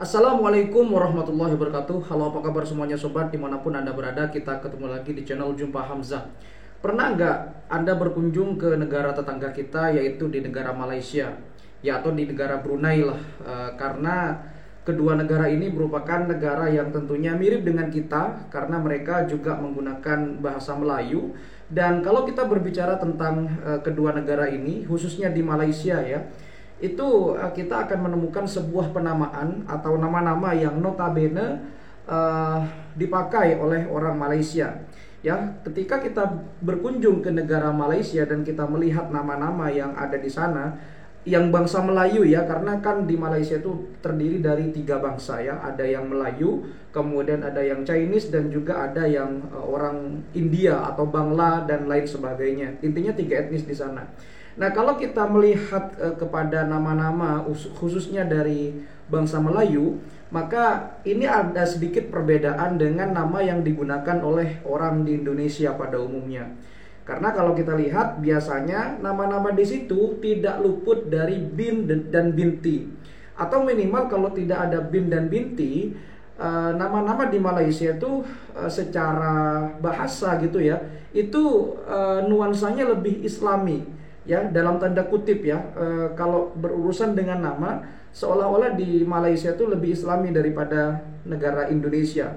Assalamualaikum warahmatullahi wabarakatuh. Halo, apa kabar semuanya sobat, dimanapun Anda berada. Kita ketemu lagi di channel Jumpa Hamzah. Pernah nggak Anda berkunjung ke negara tetangga kita, yaitu di negara Malaysia, ya, atau di negara Brunei lah. Karena kedua negara ini merupakan negara yang tentunya mirip dengan kita, karena mereka juga menggunakan bahasa Melayu. Dan kalau kita berbicara tentang kedua negara ini, khususnya di Malaysia ya, itu kita akan menemukan sebuah penamaan atau nama-nama yang notabene dipakai oleh orang Malaysia. Ya, ketika kita berkunjung ke negara Malaysia dan kita melihat nama-nama yang ada di sana, yang bangsa Melayu ya, karena kan di Malaysia itu terdiri dari tiga bangsa ya, ada yang Melayu, kemudian ada yang Chinese, dan juga ada yang orang India atau Bangla dan lain sebagainya. Intinya tiga etnis di sana. Nah, kalau kita melihat kepada nama-nama khususnya dari bangsa Melayu, maka ini ada sedikit perbedaan dengan nama yang digunakan oleh orang di Indonesia pada umumnya. Karena kalau kita lihat biasanya nama-nama di situ tidak luput dari bin dan binti. Atau minimal kalau tidak ada bin dan binti, nama-nama di Malaysia itu secara bahasa gitu ya, itu nuansanya lebih Islami. Ya, dalam tanda kutip ya, kalau berurusan dengan nama, seolah-olah di Malaysia itu lebih Islami daripada negara Indonesia.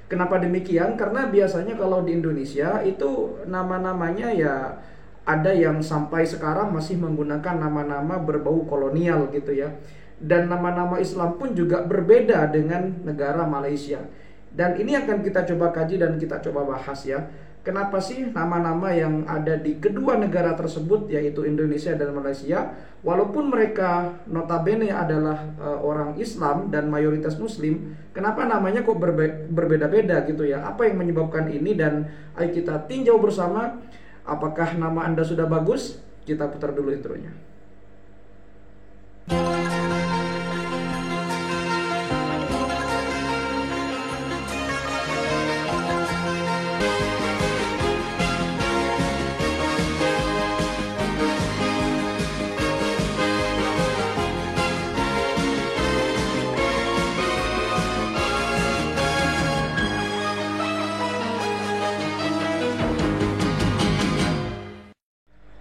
Kenapa demikian? Karena biasanya kalau di Indonesia itu nama-namanya ya ada yang sampai sekarang masih menggunakan nama-nama berbau kolonial gitu ya. Dan nama-nama Islam pun juga berbeda dengan negara Malaysia. Dan ini akan kita coba kaji dan kita coba bahas ya. Kenapa sih nama-nama yang ada di kedua negara tersebut, yaitu Indonesia dan Malaysia, walaupun mereka notabene adalah orang Islam dan mayoritas Muslim, kenapa namanya kok berbeda-beda gitu ya? Apa yang menyebabkan ini? Dan ayo kita tinjau bersama. Apakah nama Anda sudah bagus? Kita putar dulu intronya.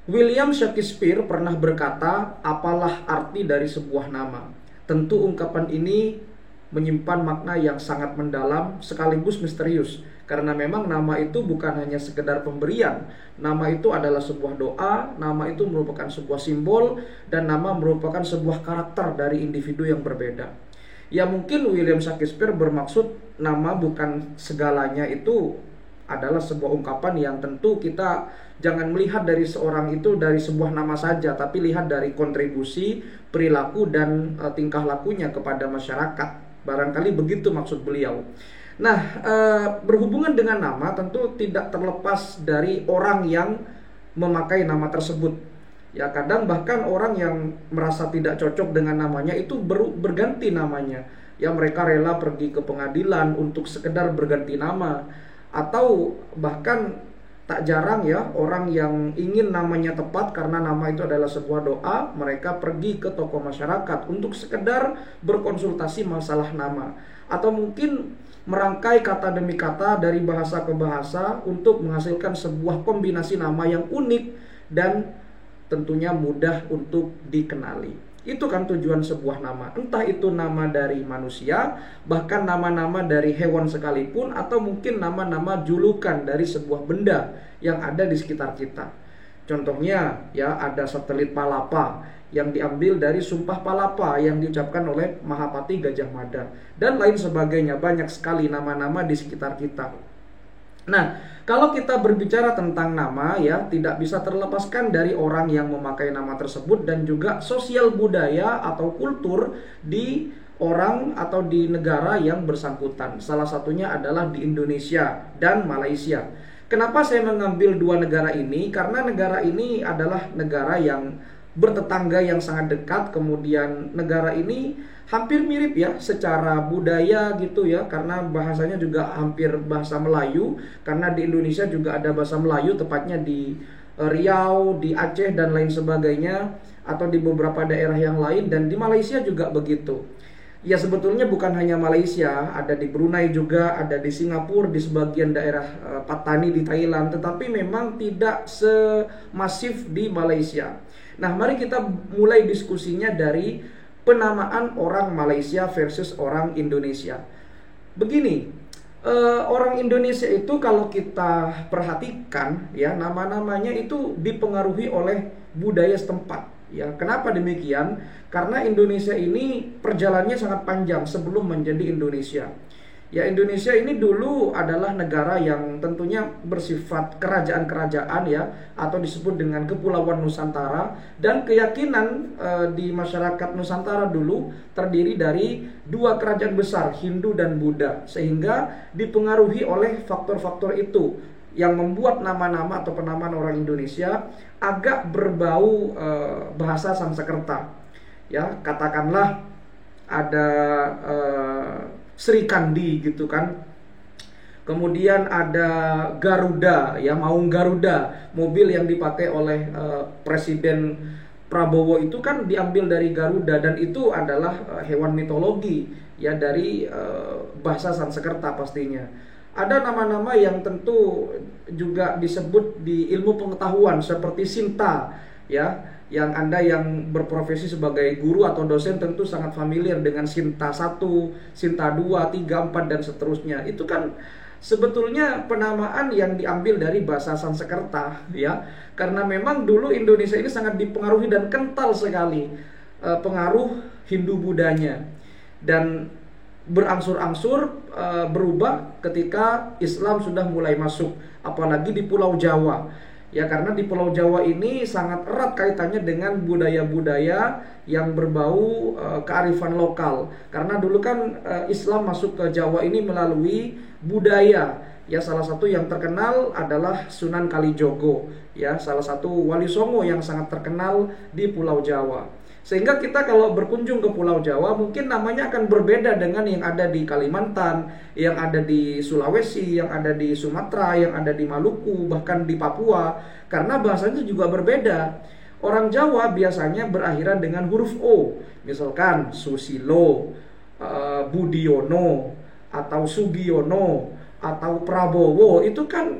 William Shakespeare pernah berkata, "Apalah arti dari sebuah nama?" Tentu ungkapan ini menyimpan makna yang sangat mendalam sekaligus misterius. Karena memang nama itu bukan hanya sekedar pemberian. Nama itu adalah sebuah doa, nama itu merupakan sebuah simbol, dan nama merupakan sebuah karakter dari individu yang berbeda. Ya, mungkin William Shakespeare bermaksud nama bukan segalanya itu adalah sebuah ungkapan yang tentu kita jangan melihat dari seorang itu dari sebuah nama saja, tapi lihat dari kontribusi, perilaku, dan tingkah lakunya kepada masyarakat. Barangkali begitu maksud beliau. Nah, berhubungan dengan nama tentu tidak terlepas dari orang yang memakai nama tersebut. Ya, kadang bahkan orang yang merasa tidak cocok dengan namanya itu berganti namanya. Ya, mereka rela pergi ke pengadilan untuk sekedar berganti nama. Atau bahkan tak jarang ya, orang yang ingin namanya tepat karena nama itu adalah sebuah doa, mereka pergi ke tokoh masyarakat untuk sekedar berkonsultasi masalah nama. Atau mungkin merangkai kata demi kata dari bahasa ke bahasa untuk menghasilkan sebuah kombinasi nama yang unik dan tentunya mudah untuk dikenali. Itu kan tujuan sebuah nama. Entah itu nama dari manusia, bahkan nama-nama dari hewan sekalipun, atau mungkin nama-nama julukan dari sebuah benda yang ada di sekitar kita. Contohnya ya, ada satelit Palapa yang diambil dari sumpah Palapa yang diucapkan oleh Mahapati Gajah Mada, dan lain sebagainya. Banyak sekali nama-nama di sekitar kita. Nah, kalau kita berbicara tentang nama ya, tidak bisa terlepaskan dari orang yang memakai nama tersebut dan juga sosial budaya atau kultur di orang atau di negara yang bersangkutan. Salah satunya adalah di Indonesia dan Malaysia. Kenapa saya mengambil dua negara ini? Karena negara ini adalah negara yang bertetangga yang sangat dekat. Kemudian negara ini hampir mirip ya secara budaya gitu ya, karena bahasanya juga hampir bahasa Melayu. Karena di Indonesia juga ada bahasa Melayu, tepatnya di Riau, di Aceh dan lain sebagainya, atau di beberapa daerah yang lain, dan di Malaysia juga begitu. Ya sebetulnya bukan hanya Malaysia, ada di Brunei juga, ada di Singapura, di sebagian daerah Patani di Thailand, tetapi memang tidak semasif di Malaysia. Nah, mari kita mulai diskusinya dari penamaan orang Malaysia versus orang Indonesia. Begini, orang Indonesia itu kalau kita perhatikan ya, nama-namanya itu dipengaruhi oleh budaya setempat. Ya, kenapa demikian? Karena Indonesia ini perjalanannya sangat panjang sebelum menjadi Indonesia. Ya, Indonesia ini dulu adalah negara yang tentunya bersifat kerajaan-kerajaan ya, atau disebut dengan Kepulauan Nusantara, dan keyakinan di masyarakat Nusantara dulu terdiri dari dua kerajaan besar, Hindu dan Buddha, sehingga dipengaruhi oleh faktor-faktor itu yang membuat nama-nama atau penamaan orang Indonesia agak berbau bahasa Sanskerta. Ya, katakanlah ada Sri Kandi gitu kan. Kemudian ada Garuda, ya, Maung Garuda, mobil yang dipakai oleh Presiden Prabowo itu kan diambil dari Garuda, dan itu adalah hewan mitologi ya dari bahasa Sanskerta pastinya. Ada nama-nama yang tentu juga disebut di ilmu pengetahuan seperti Sinta ya, yang Anda yang berprofesi sebagai guru atau dosen tentu sangat familiar dengan Sinta 1, Sinta 2, 3, 4 dan seterusnya. Itu kan sebetulnya penamaan yang diambil dari bahasa Sanskerta ya, karena memang dulu Indonesia ini sangat dipengaruhi dan kental sekali pengaruh Hindu Budanya, dan berangsur-angsur berubah ketika Islam sudah mulai masuk, apalagi di Pulau Jawa. Ya, karena di Pulau Jawa ini sangat erat kaitannya dengan budaya-budaya yang berbau kearifan lokal. Karena dulu kan Islam masuk ke Jawa ini melalui budaya. Ya, salah satu yang terkenal adalah Sunan Kalijogo, ya, salah satu wali songo yang sangat terkenal di Pulau Jawa. Sehingga kita kalau berkunjung ke Pulau Jawa mungkin namanya akan berbeda dengan yang ada di Kalimantan, yang ada di Sulawesi, yang ada di Sumatera, yang ada di Maluku, bahkan di Papua, karena bahasanya juga berbeda. Orang Jawa biasanya berakhiran dengan huruf O, misalkan Susilo, Budiono, atau Sugiono, atau Prabowo. Itu kan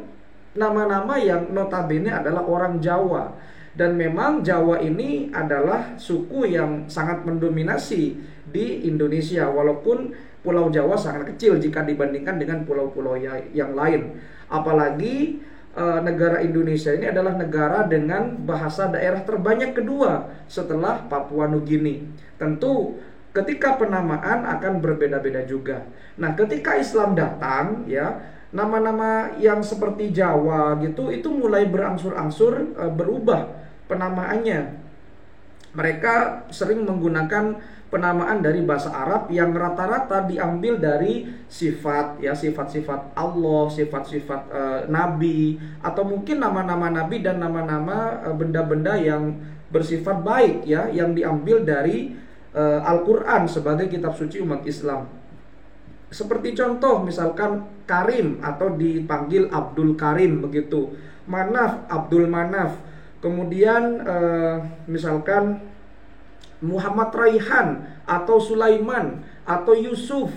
nama-nama yang notabene adalah orang Jawa. Dan memang Jawa ini adalah suku yang sangat mendominasi di Indonesia, walaupun Pulau Jawa sangat kecil jika dibandingkan dengan pulau-pulau yang lain. Apalagi negara Indonesia ini adalah negara dengan bahasa daerah terbanyak kedua setelah Papua Nugini. Tentu ketika penamaan akan berbeda-beda juga. Nah, ketika Islam datang ya, nama-nama yang seperti Jawa gitu itu mulai berangsur-angsur berubah penamaannya. Mereka sering menggunakan penamaan dari bahasa Arab yang rata-rata diambil dari sifat ya, sifat-sifat Allah, sifat-sifat nabi, atau mungkin nama-nama nabi dan nama-nama benda-benda yang bersifat baik ya, yang diambil dari Al-Qur'an sebagai kitab suci umat Islam. Seperti contoh misalkan Karim atau dipanggil Abdul Karim begitu, Manaf Abdul Manaf. Kemudian misalkan Muhammad Raihan atau Sulaiman atau Yusuf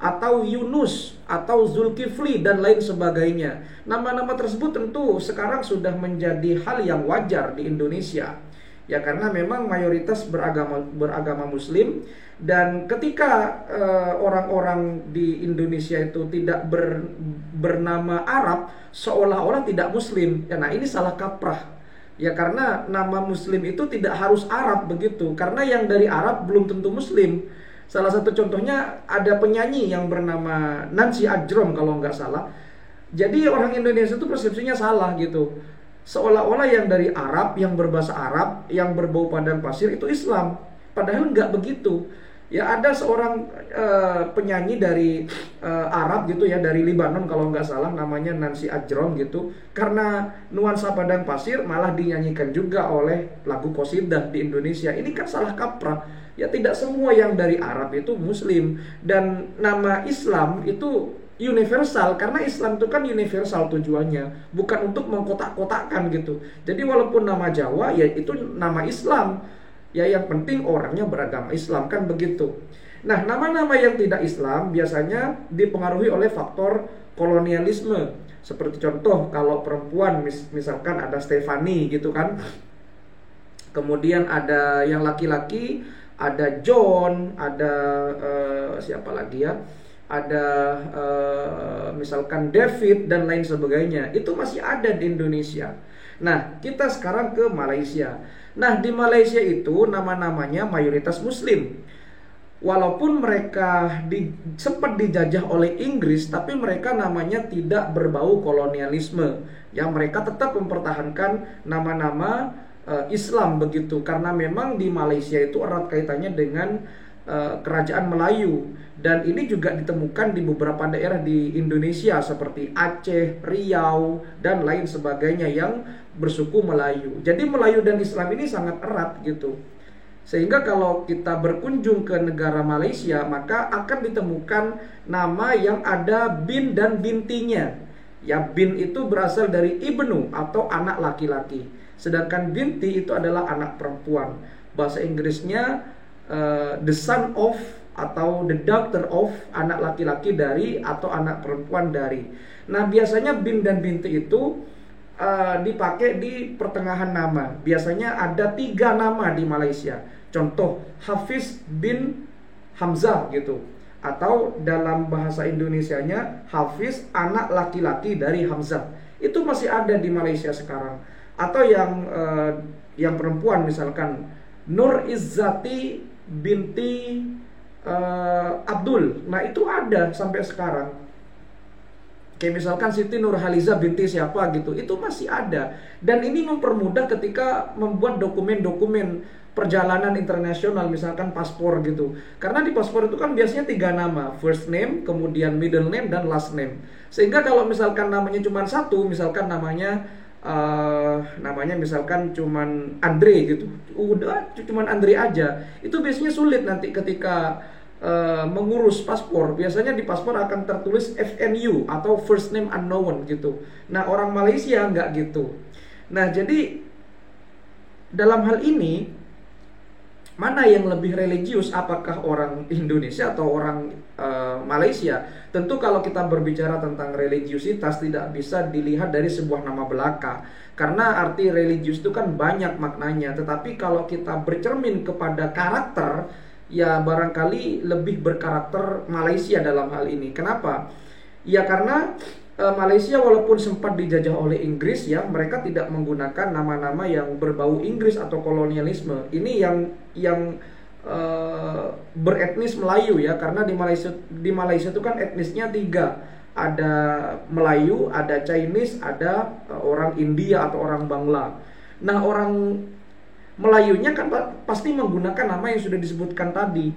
atau Yunus atau Zulkifli dan lain sebagainya. Nama-nama tersebut tentu sekarang sudah menjadi hal yang wajar di Indonesia. Ya, karena memang mayoritas beragama Muslim, dan ketika orang-orang di Indonesia itu tidak bernama Arab, seolah-olah tidak Muslim. Ya, nah ini salah kaprah. Ya, karena nama Muslim itu tidak harus Arab begitu, karena yang dari Arab belum tentu Muslim. Salah satu contohnya ada penyanyi yang bernama Nancy Ajrom kalau nggak salah. Jadi orang Indonesia itu persepsinya salah gitu, seolah-olah yang dari Arab, yang berbahasa Arab, yang berbau padang pasir itu Islam. Padahal nggak begitu. Ya, ada seorang penyanyi dari Arab gitu ya, dari Libanon kalau nggak salah, namanya Nancy Ajrom gitu. Karena nuansa padang pasir malah dinyanyikan juga oleh lagu qasidah di Indonesia. Ini kan salah kaprah. Ya, tidak semua yang dari Arab itu Muslim. Dan nama Islam itu universal, karena Islam itu kan universal tujuannya, bukan untuk mengkotak-kotakkan gitu. Jadi walaupun nama Jawa ya itu nama Islam. Ya, yang penting orangnya beragama Islam kan begitu. Nah, nama-nama yang tidak Islam biasanya dipengaruhi oleh faktor kolonialisme. Seperti contoh kalau perempuan misalkan ada Stephanie gitu kan. Kemudian ada yang laki-laki ada John, ada siapa lagi ya? Ada misalkan David dan lain sebagainya. Itu masih ada di Indonesia. Nah, kita sekarang ke Malaysia. Nah, di Malaysia itu nama-namanya mayoritas Muslim. Walaupun mereka sempat dijajah oleh Inggris, tapi mereka namanya tidak berbau kolonialisme. Ya, mereka tetap mempertahankan nama-nama Islam begitu, karena memang di Malaysia itu erat kaitannya dengan kerajaan Melayu, dan ini juga ditemukan di beberapa daerah di Indonesia seperti Aceh, Riau, dan lain sebagainya yang bersuku Melayu. Jadi Melayu dan Islam ini sangat erat gitu. Sehingga kalau kita berkunjung ke negara Malaysia, maka akan ditemukan nama yang ada bin dan bintinya. Ya, bin itu berasal dari ibnu atau anak laki-laki. Sedangkan binti itu adalah anak perempuan. Bahasa Inggrisnya the son of atau the daughter of, anak laki-laki dari atau anak perempuan dari. Nah, biasanya bin dan binti itu dipakai di pertengahan nama. Biasanya ada 3 nama di Malaysia. Contoh Hafiz bin Hamzah gitu. Atau dalam bahasa Indonesianya Hafiz anak laki-laki dari Hamzah. Itu masih ada di Malaysia sekarang. Atau yang perempuan misalkan Nur Izzati binti Abdul. Nah, itu ada sampai sekarang. Kayak misalkan Siti Nurhaliza binti siapa gitu, itu masih ada. Dan ini mempermudah ketika membuat dokumen-dokumen perjalanan internasional, misalkan paspor gitu. Karena di paspor itu kan biasanya 3 nama, first name, kemudian middle name, dan last name. Sehingga kalau misalkan namanya cuma satu, misalkan namanya misalkan cuman Andre gitu, udah cuman Andre aja, itu biasanya sulit nanti ketika mengurus paspor. Biasanya di paspor akan tertulis FNU atau first name unknown gitu. Nah, orang Malaysia nggak gitu. Nah, jadi dalam hal ini mana yang lebih religius, apakah orang Indonesia atau orang Malaysia? Tentu kalau kita berbicara tentang religiusitas tidak bisa dilihat dari sebuah nama belaka. Karena arti religius itu kan banyak maknanya. Tetapi kalau kita bercermin kepada karakter, ya barangkali lebih berkarakter Malaysia dalam hal ini. Kenapa? Ya karena Malaysia walaupun sempat dijajah oleh Inggris, ya mereka tidak menggunakan nama-nama yang berbau Inggris atau kolonialisme. Ini yang beretnis Melayu ya, karena di Malaysia itu kan etnisnya 3. Ada Melayu, ada Chinese, ada orang India atau orang Bangla. Nah, orang Melayunya kan pasti menggunakan nama yang sudah disebutkan tadi.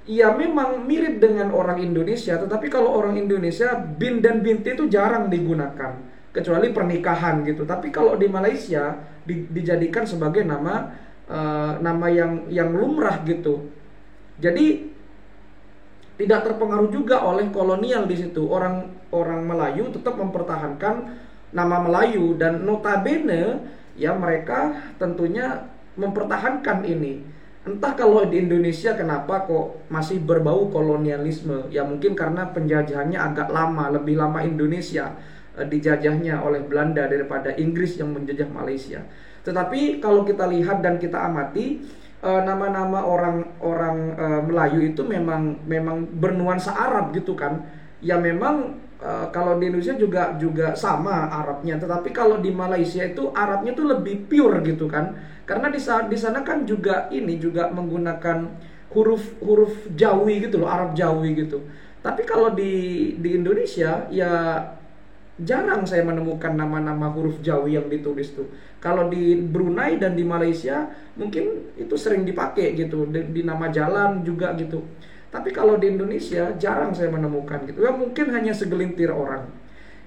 Ya memang mirip dengan orang Indonesia, tetapi kalau orang Indonesia bin dan binti itu jarang digunakan, kecuali pernikahan gitu. Tapi kalau di Malaysia dijadikan sebagai nama yang lumrah gitu. Jadi tidak terpengaruh juga oleh kolonial di situ. Orang Melayu tetap mempertahankan nama Melayu, dan notabene ya mereka tentunya mempertahankan ini. Entah kalau di Indonesia kenapa kok masih berbau kolonialisme. Ya mungkin karena penjajahannya agak lama, lebih lama Indonesia dijajahnya oleh Belanda daripada Inggris yang menjajah Malaysia. Tetapi kalau kita lihat dan kita amati, nama-nama orang Melayu itu memang bernuansa Arab gitu kan. Ya memang kalau di Indonesia juga sama Arabnya, tetapi kalau di Malaysia itu Arabnya tuh lebih pure gitu kan. Karena di sana kan juga menggunakan huruf Jawi gitu loh, Arab Jawi gitu. Tapi kalau di Indonesia ya jarang saya menemukan nama-nama huruf Jawi yang ditulis tuh. Kalau di Brunei dan di Malaysia mungkin itu sering dipakai gitu, di nama jalan juga gitu. Tapi kalau di Indonesia jarang saya menemukan gitu. Ya mungkin hanya segelintir orang.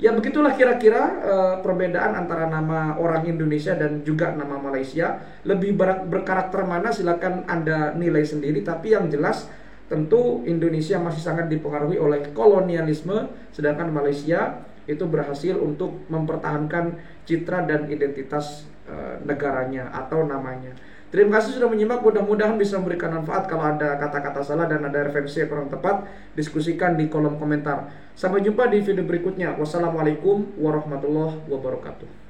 Ya begitulah kira-kira perbedaan antara nama orang Indonesia dan juga nama Malaysia. Lebih berkarakter mana silakan Anda nilai sendiri. Tapi yang jelas tentu Indonesia masih sangat dipengaruhi oleh kolonialisme, sedangkan Malaysia itu berhasil untuk mempertahankan citra dan identitas negaranya atau namanya. Terima kasih sudah menyimak, mudah-mudahan bisa memberikan manfaat. Kalau ada kata-kata salah dan ada referensi yang kurang tepat, diskusikan di kolom komentar. Sampai jumpa di video berikutnya. Wassalamualaikum warahmatullahi wabarakatuh.